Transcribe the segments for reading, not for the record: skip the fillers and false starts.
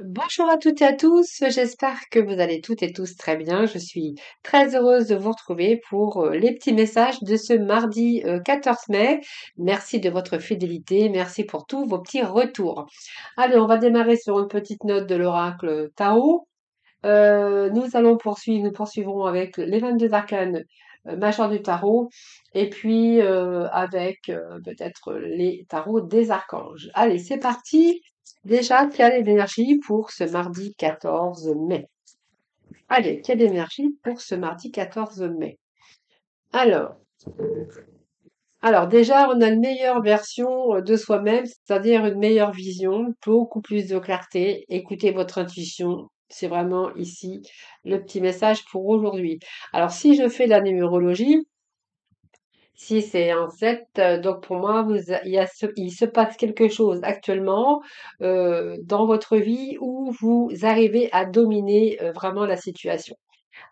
Bonjour à toutes et à tous, j'espère que vous allez toutes et tous très bien. Je suis très heureuse de vous retrouver pour les petits messages de ce mardi 14 mai. Merci de votre fidélité, merci pour tous vos petits retours. Allez, on va démarrer sur une petite note de l'oracle Tarot. Nous poursuivrons avec les 22 arcanes majeurs du tarot et puis avec peut-être les tarots des archanges. Allez, c'est parti. Déjà, quelle est l'énergie pour ce mardi 14 mai? Allez, quelle énergie pour ce mardi 14 mai? Alors, alors déjà, on a une meilleure version de soi-même, c'est-à-dire une meilleure vision, beaucoup plus de clarté. Écoutez votre intuition. C'est vraiment ici le petit message pour aujourd'hui. Alors, si je fais la numérologie, si c'est un 7, donc pour moi, il se passe quelque chose actuellement dans votre vie où vous arrivez à dominer vraiment la situation.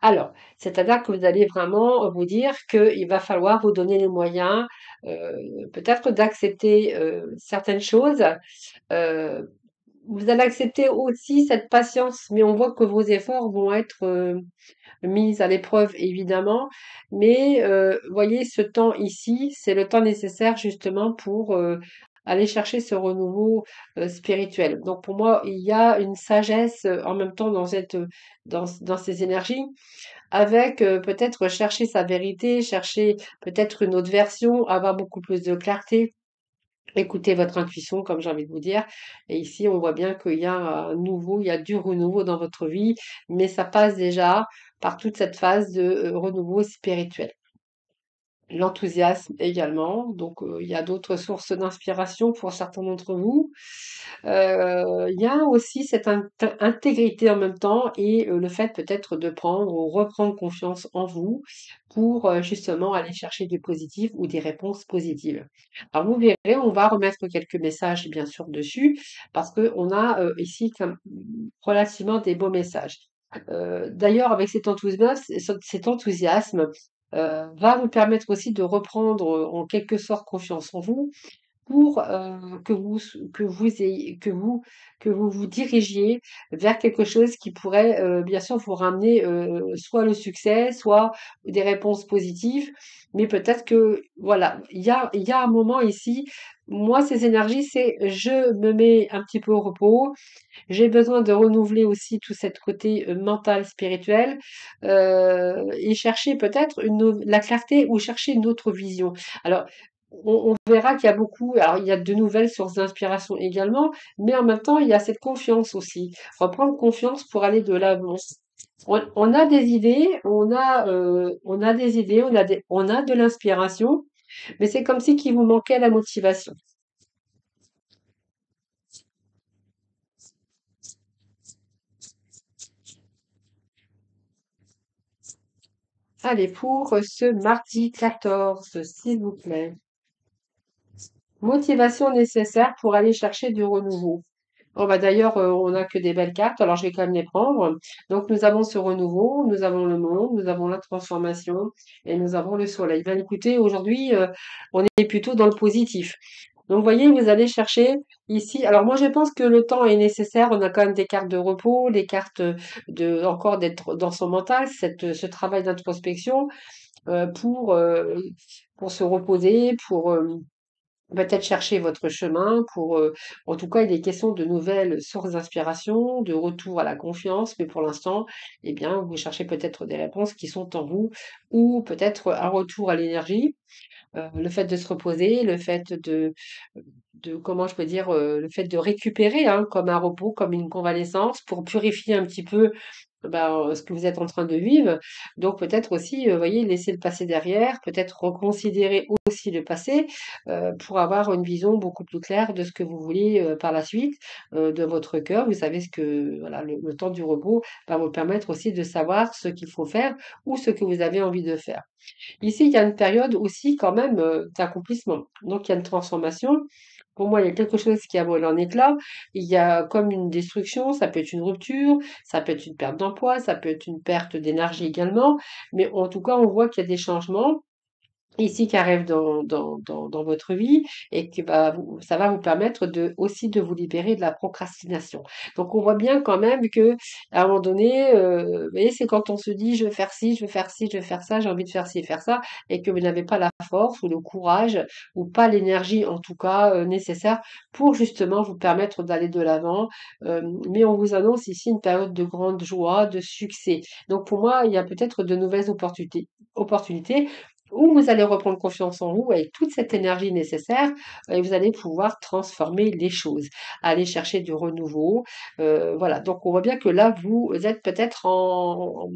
Alors, c'est-à-dire que vous allez vraiment vous dire qu'il va falloir vous donner les moyens, peut-être d'accepter certaines choses. Euh, Vous allez accepter aussi cette patience, mais on voit que vos efforts vont être mis à l'épreuve, évidemment. Mais voyez, ce temps ici, c'est le temps nécessaire justement pour aller chercher ce renouveau spirituel. Donc pour moi, il y a une sagesse en même temps dans ces énergies avec peut-être chercher sa vérité, chercher peut-être une autre version, avoir beaucoup plus de clarté. Écoutez votre intuition, comme j'ai envie de vous dire. Et ici, on voit bien qu'il y a un nouveau, il y a du renouveau dans votre vie, mais ça passe déjà par toute cette phase de renouveau spirituel. L'enthousiasme également. Donc, il y a d'autres sources d'inspiration pour certains d'entre vous. Il y a aussi cette intégrité en même temps et le fait peut-être de prendre ou reprendre confiance en vous pour justement aller chercher du positif ou des réponses positives. Alors vous verrez, on va remettre quelques messages bien sûr dessus parce qu'on a ici relativement des beaux messages. D'ailleurs, avec cet enthousiasme va vous permettre aussi de reprendre en quelque sorte confiance en vous pour que vous vous dirigiez vers quelque chose qui pourrait bien sûr vous ramener soit le succès, soit des réponses positives. Mais peut-être que voilà, il y a un moment ici. Moi, ces énergies, c'est je me mets un petit peu au repos, j'ai besoin de renouveler aussi tout cet côté mental, spirituel, et chercher peut-être la clarté ou chercher une autre vision. Alors, on verra qu'il y a beaucoup, alors il y a de nouvelles sources d'inspiration également, mais en même temps, il y a cette confiance aussi. Reprendre confiance pour aller de l'avant. On a des idées, on a des idées, on a de l'inspiration, mais c'est comme si qu'il vous manquait la motivation. Allez, pour ce mardi 14, s'il vous plaît. Motivation nécessaire pour aller chercher du renouveau. Oh bah d'ailleurs, on n'a que des belles cartes, alors je vais quand même les prendre. Donc nous avons ce renouveau, nous avons le monde, nous avons la transformation et nous avons le soleil. Ben écoutez, aujourd'hui, on est plutôt dans le positif. Donc vous voyez, vous allez chercher ici. Alors moi je pense que le temps est nécessaire. On a quand même des cartes de repos, des cartes de encore d'être dans son mental, ce travail d'introspection euh, pour euh, pour se reposer, pour peut-être chercher votre chemin pour, en tout cas, il est question de nouvelles sources d'inspiration, de retour à la confiance, mais pour l'instant, eh bien, vous cherchez peut-être des réponses qui sont en vous ou peut-être un retour à l'énergie, le fait de se reposer, le fait de comment je peux dire, le fait de récupérer, hein, comme un repos, comme une convalescence pour purifier un petit peu ce que vous êtes en train de vivre. Donc peut-être aussi, voyez, laisser le passé derrière, peut-être reconsidérer aussi le passé pour avoir une vision beaucoup plus claire de ce que vous voulez par la suite, de votre cœur. Vous savez ce que, voilà, le temps du repos va vous permettre aussi de savoir ce qu'il faut faire ou ce que vous avez envie de faire. Ici, il y a une période aussi quand même d'accomplissement. Donc il y a une transformation. Pour moi, il y a quelque chose qui a volé en éclats. Il y a comme une destruction, ça peut être une rupture, ça peut être une perte d'emploi, ça peut être une perte d'énergie également. Mais en tout cas, on voit qu'il y a des changements ici qui arrive dans votre vie et que ça va vous permettre aussi de vous libérer de la procrastination. Donc on voit bien quand même que à un moment donné, vous voyez, c'est quand on se dit je veux faire ci, je veux faire ci, je veux faire ça, j'ai envie de faire ci et faire ça, et que vous n'avez pas la force ou le courage ou pas l'énergie en tout cas nécessaire pour justement vous permettre d'aller de l'avant. Mais on vous annonce ici une période de grande joie, de succès. Donc pour moi, il y a peut-être de nouvelles opportunités où vous allez reprendre confiance en vous avec toute cette énergie nécessaire et vous allez pouvoir transformer les choses, aller chercher du renouveau. Voilà, donc on voit bien que là, vous êtes peut-être en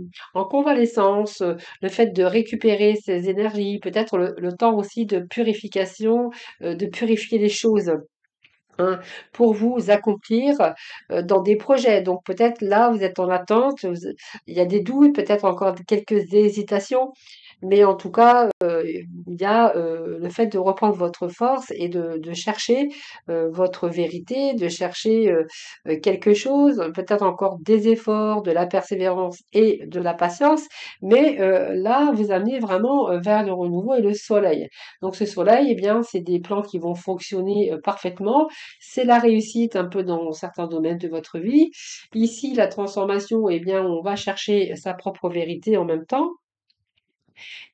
convalescence, le fait de récupérer ces énergies, peut-être le temps aussi de purification, de purifier les choses. Hein, pour vous accomplir dans des projets. Donc peut-être là, vous êtes en attente, il y a des doutes, peut-être encore quelques hésitations, mais en tout cas, il y a le fait de reprendre votre force et de chercher votre vérité, de chercher quelque chose, peut-être encore des efforts, de la persévérance et de la patience, mais là, vous amenez vraiment vers le renouveau et le soleil. Donc ce soleil, eh bien, c'est des plans qui vont fonctionner parfaitement. C'est la réussite un peu dans certains domaines de votre vie. Ici, la transformation, eh bien, on va chercher sa propre vérité en même temps.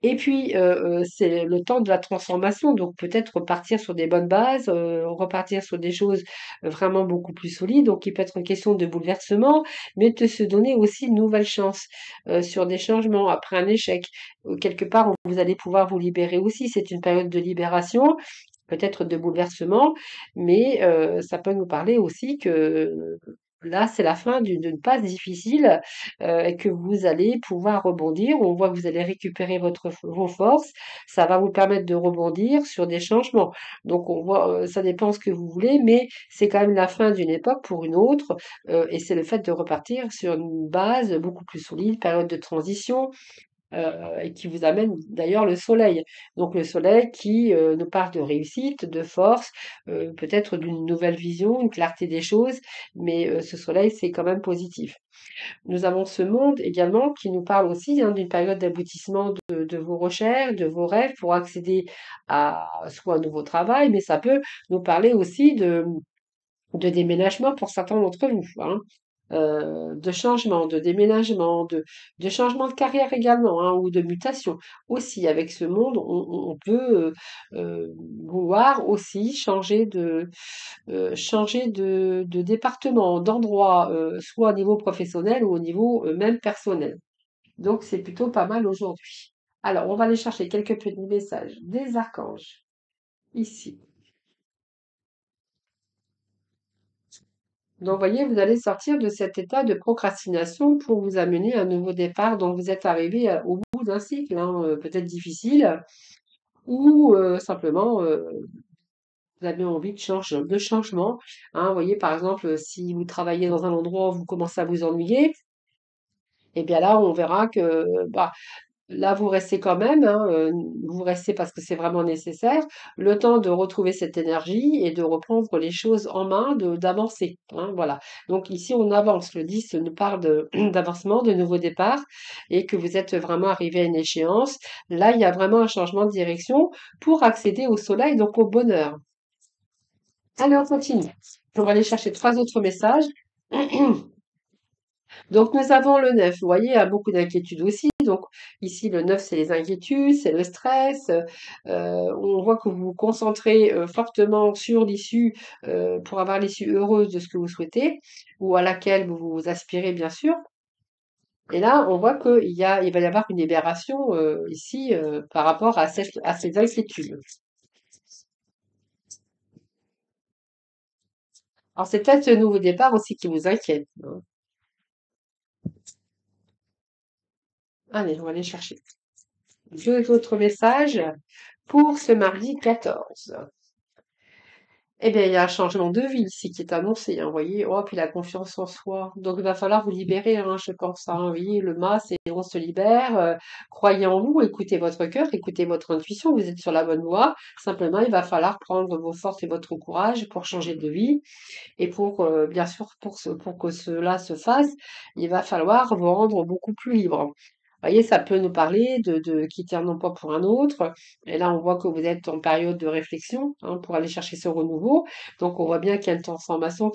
Et puis, c'est le temps de la transformation, donc peut-être repartir sur des bonnes bases, repartir sur des choses vraiment beaucoup plus solides. Donc il peut être une question de bouleversement, mais de se donner aussi une nouvelle chance, sur des changements après un échec. Quelque part, vous allez pouvoir vous libérer aussi. C'est une période de libération, peut-être de bouleversement, mais ça peut nous parler aussi que là, c'est la fin d'une passe difficile, et que vous allez pouvoir rebondir. On voit que vous allez récupérer vos forces. Ça va vous permettre de rebondir sur des changements. Donc on voit, ça dépend ce que vous voulez, mais c'est quand même la fin d'une époque pour une autre, et c'est le fait de repartir sur une base beaucoup plus solide, période de transition, et qui vous amène d'ailleurs le soleil. Donc le soleil qui nous parle de réussite, de force, peut-être d'une nouvelle vision, une clarté des choses, mais ce soleil, c'est quand même positif. Nous avons ce monde également qui nous parle aussi hein, d'une période d'aboutissement de vos recherches, de vos rêves pour accéder à soit un nouveau travail, mais ça peut nous parler aussi de déménagement pour certains d'entre vous, hein. De changement, de déménagement, de changement de carrière également, hein, ou de mutation. Aussi, avec ce monde, on peut vouloir aussi changer de département, d'endroit, soit au niveau professionnel ou au niveau même personnel. Donc, c'est plutôt pas mal aujourd'hui. Alors, on va aller chercher quelques petits messages des archanges ici. Donc, vous voyez, vous allez sortir de cet état de procrastination pour vous amener à un nouveau départ. Donc, vous êtes arrivé au bout d'un cycle, hein, peut-être difficile, ou simplement vous avez envie de changement. Hein. Vous voyez, par exemple, si vous travaillez dans un endroit où vous commencez à vous ennuyer, eh bien là, on verra que bah, là, vous restez quand même, hein, vous restez parce que c'est vraiment nécessaire, le temps de retrouver cette énergie et de reprendre les choses en main, d'avancer, hein, voilà. Donc ici, on avance. Le 10 nous parle d'avancement, de nouveau départ, et que vous êtes vraiment arrivé à une échéance. Là, il y a vraiment un changement de direction pour accéder au soleil, donc au bonheur. Allez, on continue. On va aller chercher trois autres messages. Donc nous avons le 9. Vous voyez, il y a beaucoup d'inquiétudes aussi. Donc ici, le 9, c'est les inquiétudes, c'est le stress. On voit que vous vous concentrez fortement sur l'issue pour avoir l'issue heureuse de ce que vous souhaitez ou à laquelle vous aspirez, bien sûr. Et là, on voit il va y avoir une libération ici par rapport à ces inquiétudes. Alors c'est peut-être ce nouveau départ aussi qui vous inquiète, hein. Allez, on va aller chercher deux autres messages pour ce mardi 14. Eh bien, il y a un changement de vie ici qui est annoncé, hein, vous voyez. Oh, puis la confiance en soi. Donc, il va falloir vous libérer, hein, je pense, hein. Vous voyez, le mât, c'est on se libère. Croyez en vous, écoutez votre cœur, écoutez votre intuition. Vous êtes sur la bonne voie. Simplement, il va falloir prendre vos forces et votre courage pour changer de vie. Et pour, bien sûr, pour que cela se fasse, il va falloir vous rendre beaucoup plus libre. voyez, ça peut nous parler de quitter un emploi pour un autre. Et là, on voit que vous êtes en période de réflexion, hein, pour aller chercher ce renouveau. Donc, on voit bien qu'il y a une transformation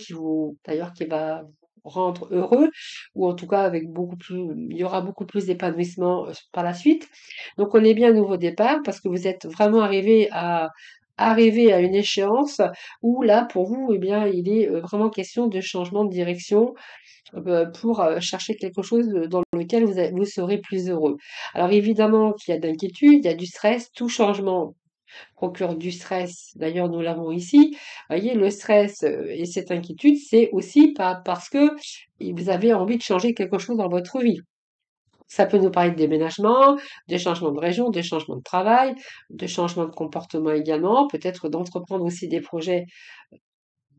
d'ailleurs, qui va vous rendre heureux, ou en tout cas avec il y aura beaucoup plus d'épanouissement par la suite. Donc, on est bien à nouveau départ parce que vous êtes vraiment arrivé à une échéance où là, pour vous, eh bien, il est vraiment question de changement de direction pour chercher quelque chose dans lequel vous serez plus heureux. Alors évidemment qu'il y a de l'inquiétude, il y a du stress, tout changement procure du stress. D'ailleurs, nous l'avons ici. Vous voyez, le stress et cette inquiétude, c'est aussi pas parce que vous avez envie de changer quelque chose dans votre vie. Ça peut nous parler de déménagement, de changement de région, de changement de travail, de changement de comportement également, peut-être d'entreprendre aussi des projets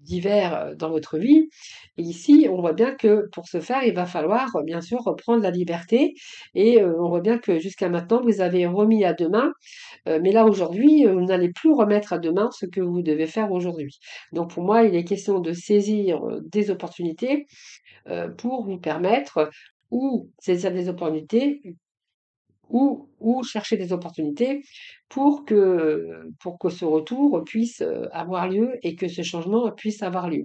divers dans votre vie. Et ici, on voit bien que pour ce faire, il va falloir bien sûr reprendre la liberté. Et on voit bien que jusqu'à maintenant, vous avez remis à demain. Mais là, aujourd'hui, vous n'allez plus remettre à demain ce que vous devez faire aujourd'hui. Donc pour moi, il est question de saisir des opportunités pour vous permettre ou saisir des opportunités ou chercher des opportunités pour que ce retour puisse avoir lieu et que ce changement puisse avoir lieu.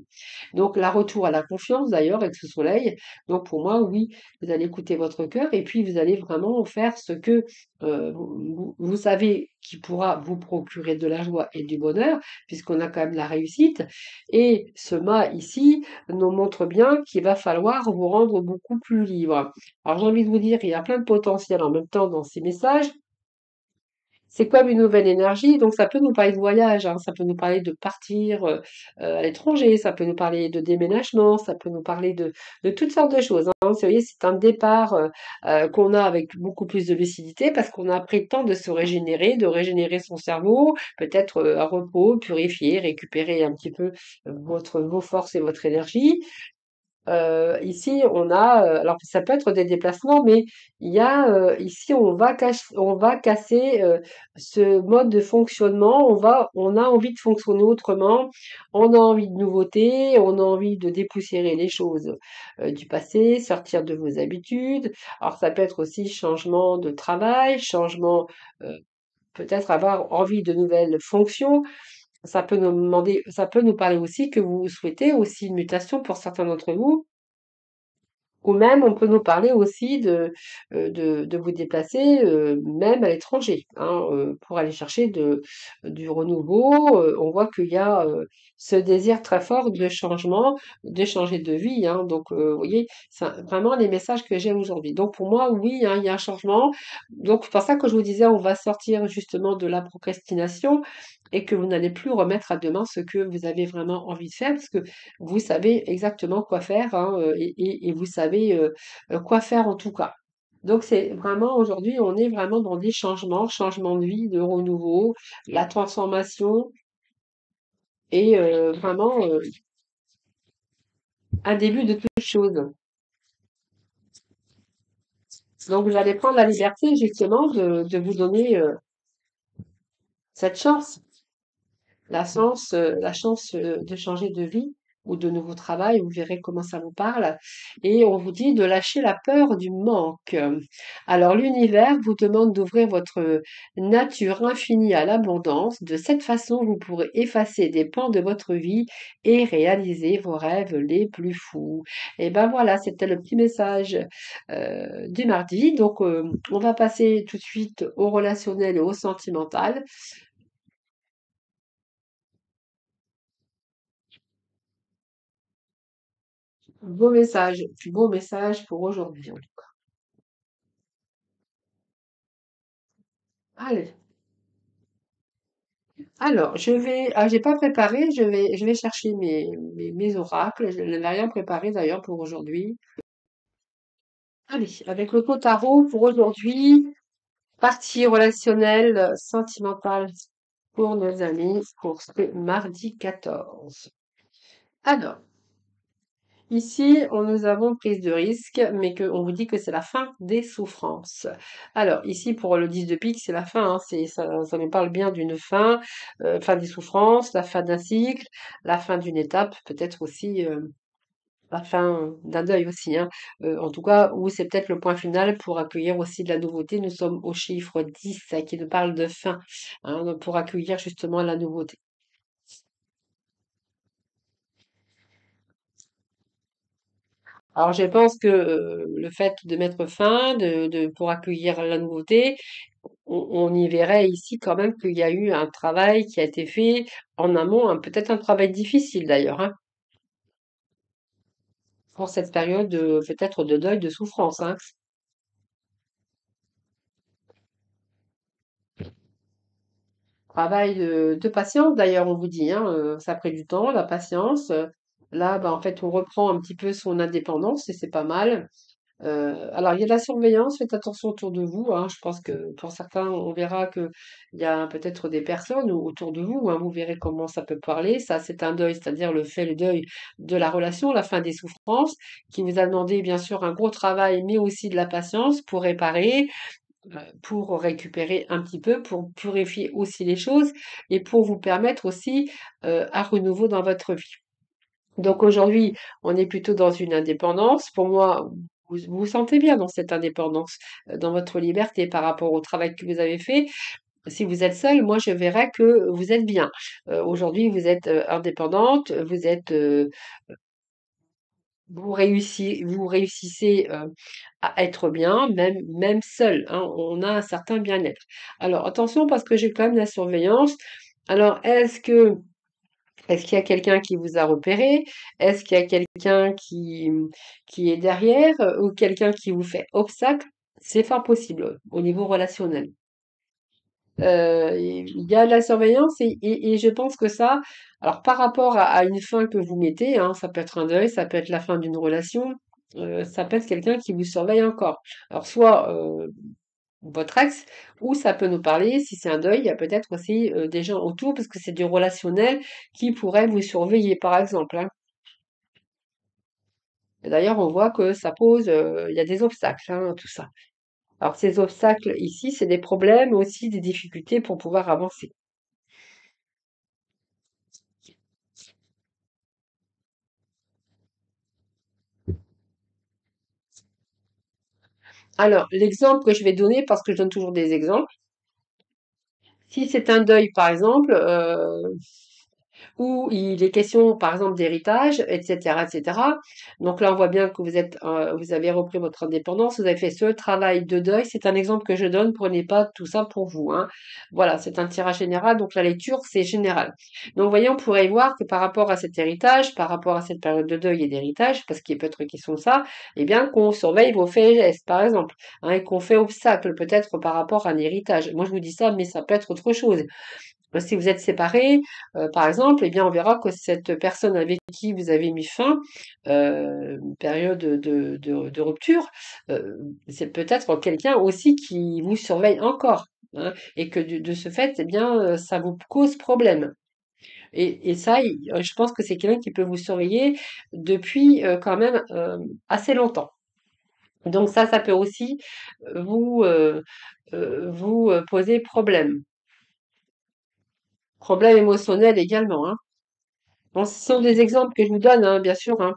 Donc, la retour à la confiance, d'ailleurs, avec ce soleil. Donc, pour moi, oui, vous allez écouter votre cœur et puis vous allez vraiment faire ce que vous savez qui pourra vous procurer de la joie et du bonheur, puisqu'on a quand même la réussite. Et ce mât ici nous montre bien qu'il va falloir vous rendre beaucoup plus libre. Alors j'ai envie de vous dire, il y a plein de potentiel en même temps dans ces messages. C'est comme une nouvelle énergie, donc ça peut nous parler de voyage, hein, ça peut nous parler de partir à l'étranger, ça peut nous parler de déménagement, ça peut nous parler de toutes sortes de choses, hein. Vous voyez, c'est un départ qu'on a avec beaucoup plus de lucidité parce qu'on a pris le temps de régénérer son cerveau, peut-être un repos, purifier, récupérer un petit peu vos forces et votre énergie. Ici, on a, alors ça peut être des déplacements, mais il y a, ici, on va casser ce mode de fonctionnement. On a envie de fonctionner autrement. On a envie de nouveautés. On a envie de dépoussiérer les choses du passé, sortir de vos habitudes. Alors, ça peut être aussi changement de travail, changement, euh, peut-être avoir envie de nouvelles fonctions. Ça peut nous parler aussi que vous souhaitez aussi une mutation pour certains d'entre vous ou même, on peut nous parler aussi de vous déplacer, même à l'étranger, hein, pour aller chercher du renouveau. On voit qu'il y a ce désir très fort de changement, de changer de vie, hein. Donc, vous voyez, c'est vraiment les messages que j'ai aujourd'hui. Donc, pour moi, oui, hein, il y a un changement. Donc, c'est pour ça que je vous disais, on va sortir justement de la procrastination et que vous n'allez plus remettre à demain ce que vous avez vraiment envie de faire, parce que vous savez exactement quoi faire, hein, et vous savez quoi faire en tout cas. Donc c'est vraiment aujourd'hui, on est vraiment dans des changements, changement de vie, de renouveau, la transformation et vraiment un début de toute chose. Donc vous allez prendre la liberté justement de vous donner cette chance. La chance de changer de vie ou de nouveau travail, vous verrez comment ça vous parle. Et on vous dit de lâcher la peur du manque. Alors l'univers vous demande d'ouvrir votre nature infinie à l'abondance. De cette façon, vous pourrez effacer des pans de votre vie et réaliser vos rêves les plus fous. Et ben voilà, c'était le petit message du mardi. Donc on va passer tout de suite au relationnel et au sentimental. Beau message pour aujourd'hui. Allez, alors j'ai pas préparé, je vais chercher mes oracles. Je n'avais rien préparé d'ailleurs pour aujourd'hui. Allez, avec le pot tarot pour aujourd'hui, partie relationnelle, sentimentale pour nos amis pour ce mardi 14. Alors, ici, nous avons prise de risque, mais on vous dit que c'est la fin des souffrances. Alors, ici, pour le 10 de pique, c'est la fin, hein, ça nous parle bien d'une fin, fin des souffrances, la fin d'un cycle, la fin d'une étape, peut-être aussi la fin d'un deuil aussi, hein. En tout cas, où c'est peut-être le point final pour accueillir aussi de la nouveauté. Nous sommes au chiffre 10 qui nous parle de fin, hein, donc pour accueillir justement la nouveauté. Alors je pense que le fait de mettre fin, pour accueillir la nouveauté, on y verrait ici quand même qu'il y a eu un travail qui a été fait en amont, peut-être un travail difficile d'ailleurs, hein, pour cette période peut-être de deuil, de souffrance, hein. Travail de patience d'ailleurs, on vous dit, hein, ça a pris du temps, la patience. Là, bah, en fait, on reprend un petit peu son indépendance et c'est pas mal. Alors, il y a de la surveillance, faites attention autour de vous, hein. Je pense que pour certains, on verra que il y a peut-être des personnes autour de vous, hein, vous verrez comment ça peut parler. Ça, c'est un deuil, c'est-à-dire le deuil de la relation, la fin des souffrances, qui vous a demandé bien sûr un gros travail, mais aussi de la patience pour réparer, pour récupérer un petit peu, pour purifier aussi les choses et pour vous permettre aussi un renouveau dans votre vie. Donc aujourd'hui, on est plutôt dans une indépendance. Pour moi, vous vous sentez bien dans cette indépendance, dans votre liberté par rapport au travail que vous avez fait. Si vous êtes seul, moi je verrais que vous êtes bien. Aujourd'hui, vous êtes indépendante, vous êtes, vous réussissez à être bien, même seul, hein. On a un certain bien-être. Alors attention parce que j'ai quand même la surveillance. Alors est-ce qu'il y a quelqu'un qui vous a repéré? Est-ce qu'il y a quelqu'un qui est derrière ou quelqu'un qui vous fait obstacle? C'est fort possible au niveau relationnel. Il y a de la surveillance et je pense que ça, alors par rapport à une fin que vous mettez, hein, ça peut être un deuil, ça peut être la fin d'une relation, ça peut être quelqu'un qui vous surveille encore. Alors soit votre ex, ou ça peut nous parler, si c'est un deuil, il y a peut-être aussi des gens autour, parce que c'est du relationnel qui pourrait vous surveiller, par exemple, hein. Et d'ailleurs, on voit que ça pose, il y a des obstacles, hein, tout ça. Alors ces obstacles ici, c'est des problèmes, mais aussi des difficultés pour pouvoir avancer. Alors, l'exemple que je vais donner, parce que je donne toujours des exemples, si c'est un deuil, par exemple, où il est question, par exemple, d'héritage, etc., etc. Donc là, on voit bien que vous avez repris votre indépendance, vous avez fait ce travail de deuil. C'est un exemple que je donne. Prenez pas tout ça pour vous, hein. Voilà, c'est un tirage général. Donc la lecture, c'est général. Donc, voyez, on pourrait y voir que par rapport à cet héritage, par rapport à cette période de deuil et d'héritage, parce qu'il peut être question de ça, eh bien, qu'on surveille vos faits et gestes, par exemple, hein, et qu'on fait obstacle peut-être par rapport à un héritage. Moi, je vous dis ça, mais ça peut être autre chose. Si vous êtes séparés, par exemple, eh bien, on verra que cette personne avec qui vous avez mis fin, une période de rupture, c'est peut-être quelqu'un aussi qui vous surveille encore, hein, et que de ce fait, eh bien, ça vous cause problème. Et ça, je pense que c'est quelqu'un qui peut vous surveiller depuis quand même assez longtemps. Donc ça peut aussi vous, poser problème. Problème émotionnel également, hein. Bon, ce sont des exemples que je vous donne, hein, bien sûr, hein.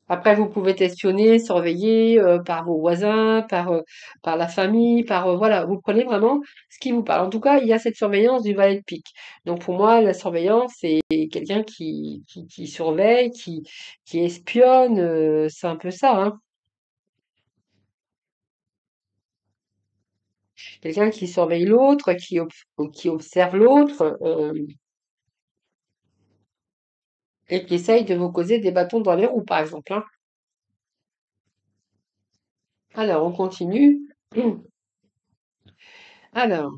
Après, vous pouvez questionner, surveiller par vos voisins, par la famille, voilà, vous prenez vraiment ce qui vous parle. En tout cas, il y a cette surveillance du valet de pique. Donc pour moi, la surveillance, c'est quelqu'un qui surveille, qui espionne, c'est un peu ça, hein. Quelqu'un qui surveille l'autre, qui observe l'autre et qui essaye de vous causer des bâtons dans les roues, par exemple, hein. Alors, on continue. Alors,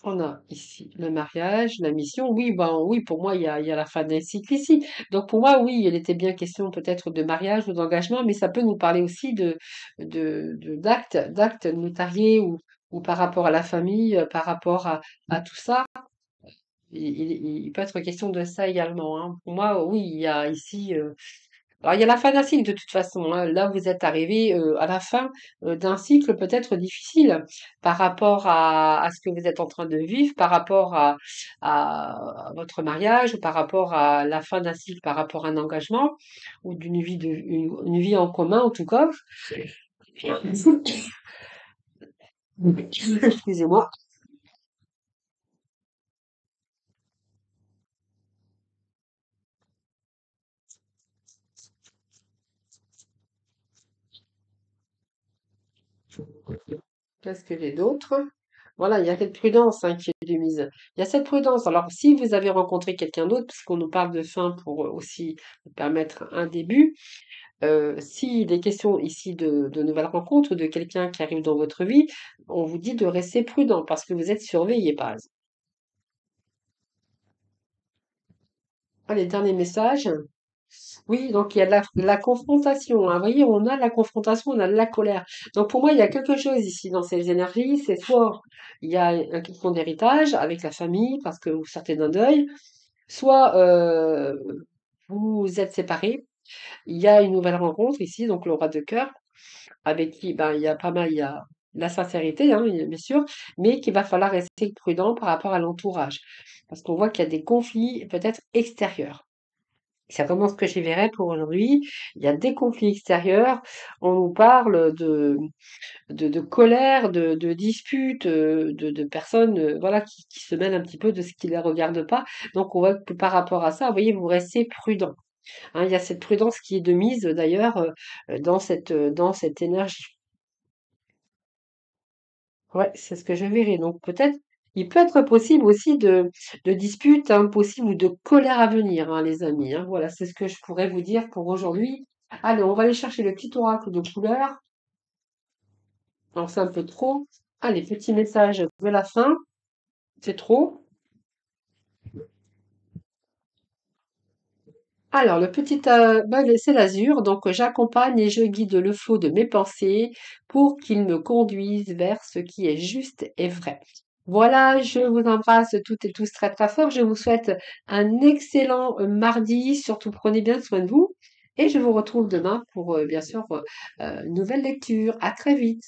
on a ici le mariage, la mission. Oui, ben oui, pour moi, il y a la fin d'un cycle ici. Donc pour moi, oui, il était bien question peut-être de mariage ou d'engagement, mais ça peut nous parler aussi d'actes notariés ou par rapport à la famille, par rapport à tout ça. Il peut être question de ça également, hein. Pour moi, oui, il y a ici Alors, il y a la fin d'un cycle de toute façon, hein. Là, vous êtes arrivé à la fin d'un cycle peut-être difficile par rapport à ce que vous êtes en train de vivre, par rapport à votre mariage, ou par rapport à la fin d'un cycle, par rapport à un engagement ou d'une vie une vie en commun en tout cas. Excusez-moi. Qu'est-ce que j'ai d'autre? Voilà, il y a cette prudence hein, qui est de mise. Il y a cette prudence. Alors, si vous avez rencontré quelqu'un d'autre, puisqu'on nous parle de fin pour aussi nous permettre un début, s'il est question ici de nouvelles rencontres ou de quelqu'un qui arrive dans votre vie, on vous dit de rester prudent parce que vous êtes surveillé, par exemple. Ah, les derniers messages. Oui, donc il y a de la confrontation, hein. Vous voyez, on a de la confrontation, on a de la colère. Donc pour moi, il y a quelque chose ici dans ces énergies. C'est soit il y a une question d'héritage avec la famille parce que vous sortez d'un deuil, soit vous êtes séparés. Il y a une nouvelle rencontre ici, donc le roi de cœur, avec qui ben, il y a pas mal, il y a la sincérité, hein, bien sûr, mais qu'il va falloir rester prudent par rapport à l'entourage. Parce qu'on voit qu'il y a des conflits peut-être extérieurs. C'est vraiment ce que j'y verrais pour aujourd'hui. Il y a des conflits extérieurs. On nous parle de colère, de disputes, de personnes voilà, qui se mêlent un petit peu de ce qui ne les regarde pas. Donc on voit que par rapport à ça, vous voyez, vous restez prudent. Hein, il y a cette prudence qui est de mise d'ailleurs dans cette énergie. Ouais, c'est ce que je verrai. Donc peut-être, il peut être possible aussi de disputes hein, possibles ou de colère à venir, hein, les amis. Hein. Voilà, c'est ce que je pourrais vous dire pour aujourd'hui. Allez, on va aller chercher le petit oracle de couleur. Alors c'est un peu trop. Allez, petit message de la fin. C'est trop. Alors, le petit c'est l'azur. Donc j'accompagne et je guide le flot de mes pensées pour qu'il me conduise vers ce qui est juste et vrai. Voilà, je vous embrasse toutes et tous très très fort. Je vous souhaite un excellent mardi. Surtout prenez bien soin de vous. Et je vous retrouve demain pour bien sûr une nouvelle lecture. À très vite.